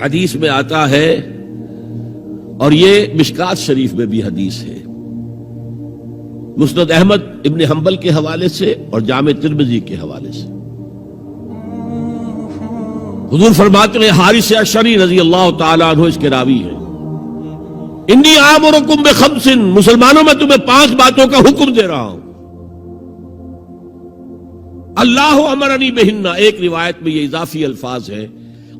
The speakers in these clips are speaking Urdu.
حدیث میں آتا ہے، اور یہ مشکات شریف میں بھی حدیث ہے، مسند احمد ابن حنبل کے حوالے سے اور جامع ترمذی کے حوالے سے، حضور فرماتے ہیں، حارث اشعری رضی اللہ تعالیٰ عنہ اس کے راوی ہیں، انی آمرکم بخمس، مسلمانوں میں تمہیں 5 باتوں کا حکم دے رہا ہوں، اللہ امرنی بہن، ایک روایت میں یہ اضافی الفاظ ہے،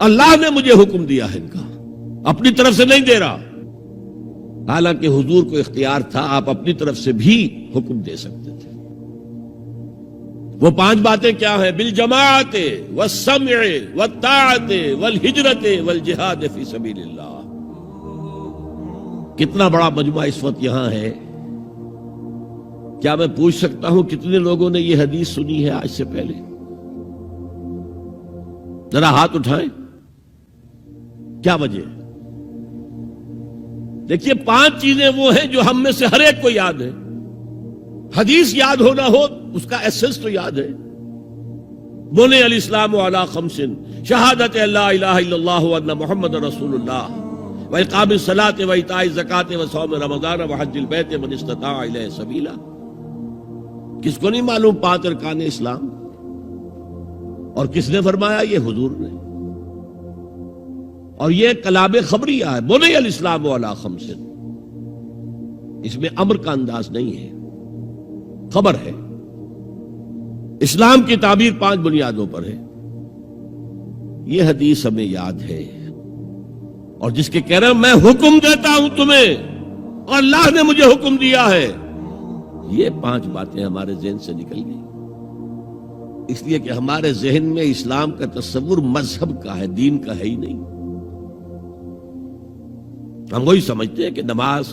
اللہ نے مجھے حکم دیا ہے ان کا، اپنی طرف سے نہیں دے رہا، حالانکہ حضور کو اختیار تھا، آپ اپنی طرف سے بھی حکم دے سکتے تھے۔ وہ 5 باتیں کیا ہیں؟ بالجماعت والسمع والطاعت والہجرت والجہاد فی سبیل اللہ۔ کتنا بڑا مجمع اس وقت یہاں ہے، کیا میں پوچھ سکتا ہوں کتنے لوگوں نے یہ حدیث سنی ہے آج سے پہلے؟ ذرا ہاتھ اٹھائیں، کیا وجہ ہے؟ دیکھیے 5 چیزیں وہ ہیں جو ہم میں سے ہر ایک کو یاد ہے، حدیث یاد ہونا ہو اس کا ایسنس تو یاد ہے۔ بنی الاسلام علی 5، شہادت لا الہ الا اللہ وان محمد رسول اللہ، واقام الصلاۃ وایتاء الزکاۃ وصوم رمضان وحج البیت من استطاع الیہ سبیلا۔ کس کو نہیں معلوم 5 ارکان اسلام؟ اور کس نے فرمایا؟ یہ حضور نے۔ اور یہ کلام خبریہ ہے، بنی الاسلام علی 5، اس میں امر کا انداز نہیں ہے، خبر ہے۔ اسلام کی تعبیر 5 بنیادوں پر ہے، یہ حدیث ہمیں یاد ہے۔ اور جس کے کہہ رہے ہیں میں حکم دیتا ہوں تمہیں اور اللہ نے مجھے حکم دیا ہے، یہ 5 باتیں ہمارے ذہن سے نکل گئی، اس لیے کہ ہمارے ذہن میں اسلام کا تصور مذہب کا ہے، دین کا ہے ہی نہیں۔ ہم وہی سمجھتے ہیں کہ نماز،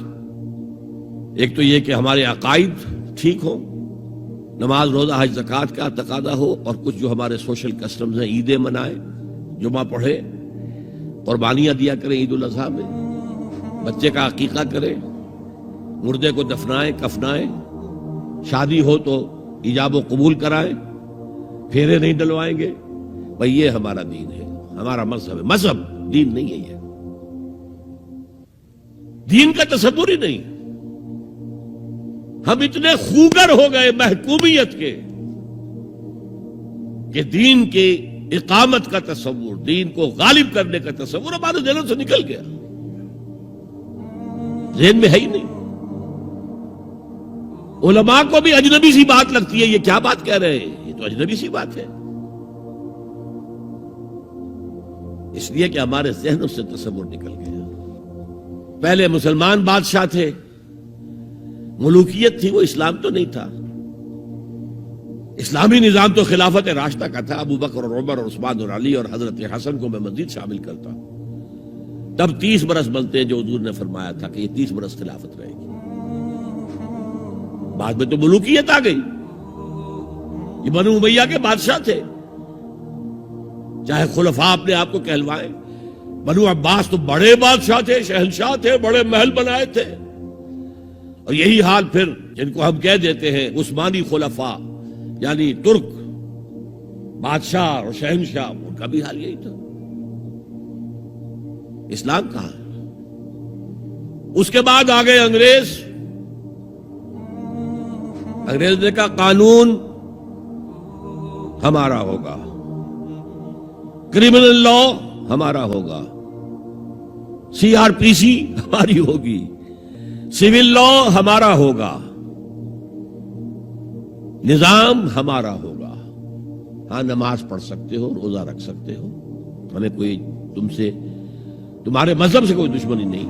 ایک تو یہ کہ ہمارے عقائد ٹھیک ہوں، نماز روزہ حج زکوٰۃ کا تقاضا ہو، اور کچھ جو ہمارے سوشل کسٹمز ہیں، عیدیں منائیں، جمعہ پڑھے، قربانیاں دیا کریں عید الاضحیٰ میں، بچے کا عقیقہ کریں، مردے کو دفنائیں کفنائیں، شادی ہو تو ایجاب و قبول کرائیں، پھیرے نہیں ڈلوائیں گے، بھئی یہ ہمارا دین ہے، ہمارا مذہب ہے۔ مذہب دین نہیں ہے، یہ دین کا تصور ہی نہیں۔ ہم اتنے خوگر ہو گئے محکومیت کے کہ دین کی اقامت کا تصور، دین کو غالب کرنے کا تصور ہمارے ذہنوں سے نکل گیا، ذہن میں ہے ہی نہیں۔ علماء کو بھی اجنبی سی بات لگتی ہے، یہ کیا بات کہہ رہے ہیں، یہ تو اجنبی سی بات ہے، اس لیے کہ ہمارے ذہنوں سے تصور نکل گیا۔ پہلے مسلمان بادشاہ تھے، ملوکیت تھی، وہ اسلام تو نہیں تھا۔ اسلامی نظام تو خلافت راشدہ کا تھا، ابو بکر اور عمر اور عثمان اور علی اور حضرت حسن کو میں مزید شامل کرتا ہوں۔ تب 30 برس بنتے ہیں جو حضور نے فرمایا تھا کہ یہ 30 برس خلافت رہے گی۔ بعد میں تو ملوکیت آ گئی، یہ بنو امیہ کے بادشاہ تھے، چاہے خلفاء اپنے آپ کو کہلوائیں۔ بنو عباس تو بڑے بادشاہ تھے، شہنشاہ تھے، بڑے محل بنائے تھے۔ اور یہی حال پھر جن کو ہم کہہ دیتے ہیں عثمانی خلفاء، یعنی ترک بادشاہ اور شہنشاہ، ان کا بھی حال یہی تھا۔ اسلام کہاں ہے؟ اس کے بعد آ گئے انگریز۔ انگریز نے کہا قانون ہمارا ہوگا، کرمنل لا ہمارا ہوگا، CRPC ہماری ہوگی، سول لا ہمارا ہوگا، نظام ہمارا ہوگا۔ ہاں نماز پڑھ سکتے ہو، روزہ رکھ سکتے ہو، ہمیں کوئی تمہارے مذہب سے کوئی دشمنی نہیں،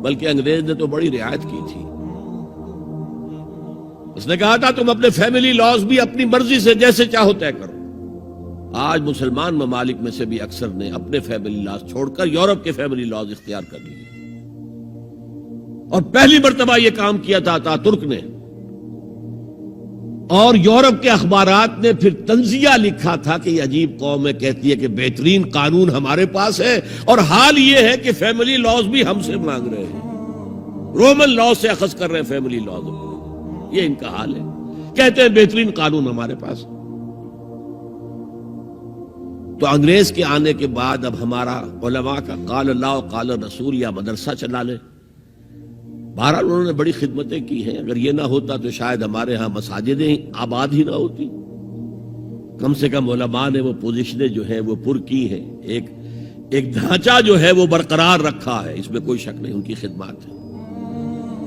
بلکہ انگریز نے تو بڑی رعایت کی تھی۔ اس نے کہا تھا تم اپنے فیملی لاز بھی اپنی مرضی سے جیسے چاہو طے کرو۔ آج مسلمان ممالک میں سے بھی اکثر نے اپنے فیملی لاز چھوڑ کر یورپ کے فیملی لاز اختیار کر لیے، اور پہلی مرتبہ یہ کام کیا تھا ترک نے۔ اور یورپ کے اخبارات نے پھر تنزیہ لکھا تھا کہ یہ عجیب قوم ہے، کہتی ہے کہ بہترین قانون ہمارے پاس ہے، اور حال یہ ہے کہ فیملی لاز بھی ہم سے مانگ رہے ہیں، رومن لاز سے اخذ کر رہے ہیں فیملی لاز، یہ ان کا حال ہے۔ کہتے ہیں بہترین قانون ہمارے پاس۔ تو انگریز کے آنے کے بعد اب ہمارا علماء کا قال اللہ و قال رسول یا مدرسہ چلا لے. بہرحال انہوں نے بڑی خدمتیں کی ہیں. اگر یہ نہ ہوتا تو شاید ہمارے ہاں مساجدیں آباد ہی نہ ہوتی. کم سے کم علماء نے وہ پوزیشنیں جو ہیں وہ پر کی ہیں. ایک ڈھانچہ جو ہے وہ برقرار رکھا ہے, اس میں کوئی شک نہیں, ان کی خدمات ہے.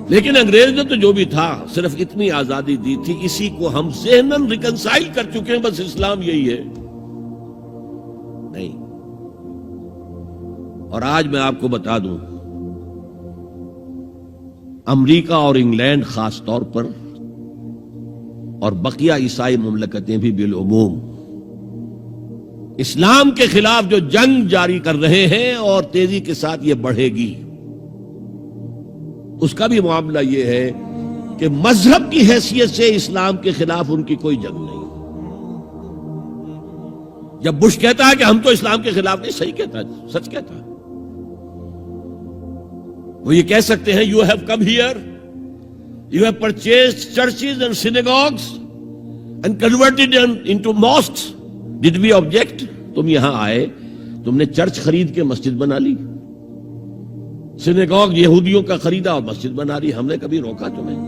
لیکن انگریز نے تو جو بھی تھا صرف اتنی آزادی دی تھی, اسی کو ہم ذہناً ریکنسائل کر چکے ہیں. بس اسلام یہی ہے نہیں. اور آج میں آپ کو بتا دوں, امریکہ اور انگلینڈ خاص طور پر اور بقیہ عیسائی مملکتیں بھی بالعموم اسلام کے خلاف جو جنگ جاری کر رہے ہیں اور تیزی کے ساتھ یہ بڑھے گی, اس کا بھی معاملہ یہ ہے کہ مذہب کی حیثیت سے اسلام کے خلاف ان کی کوئی جنگ نہیں. جب بش کہتا ہے کہ ہم تو اسلام کے خلاف نہیں, صحیح کہتا ہے, سچ کہتا ہے. وہ یہ کہہ سکتے ہیں, you have come here, you have purchased churches and synagogues and converted into mosques, did we object? تم یہاں آئے, تم نے چرچ خرید کے مسجد بنا لی, سینیگوگ یہودیوں کا خریدا اور مسجد بنا لی, ہم نے کبھی روکا تمہیں؟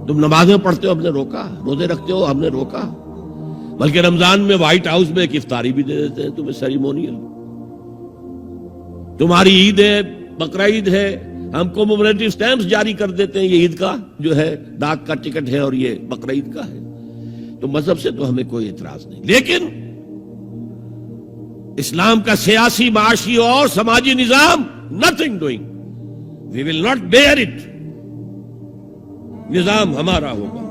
تم نمازیں پڑھتے ہو, ہم نے روکا؟ روزے رکھتے ہو, ہم نے روکا؟ بلکہ رمضان میں وائٹ ہاؤس میں ایک افطاری بھی دے دیتے ہیں تمہیں, سیریمونیل. تمہاری عید ہے, بقرعید ہے, ہم کومیموریٹو سٹیمپس جاری کر دیتے ہیں, یہ عید کا جو ہے ڈاک کا ٹکٹ ہے اور یہ بقرعید کا ہے. تو مذہب سے تو ہمیں کوئی اعتراض نہیں, لیکن اسلام کا سیاسی, معاشی اور سماجی نظام, nothing doing. We will not bear it. نظام ہمارا ہوگا.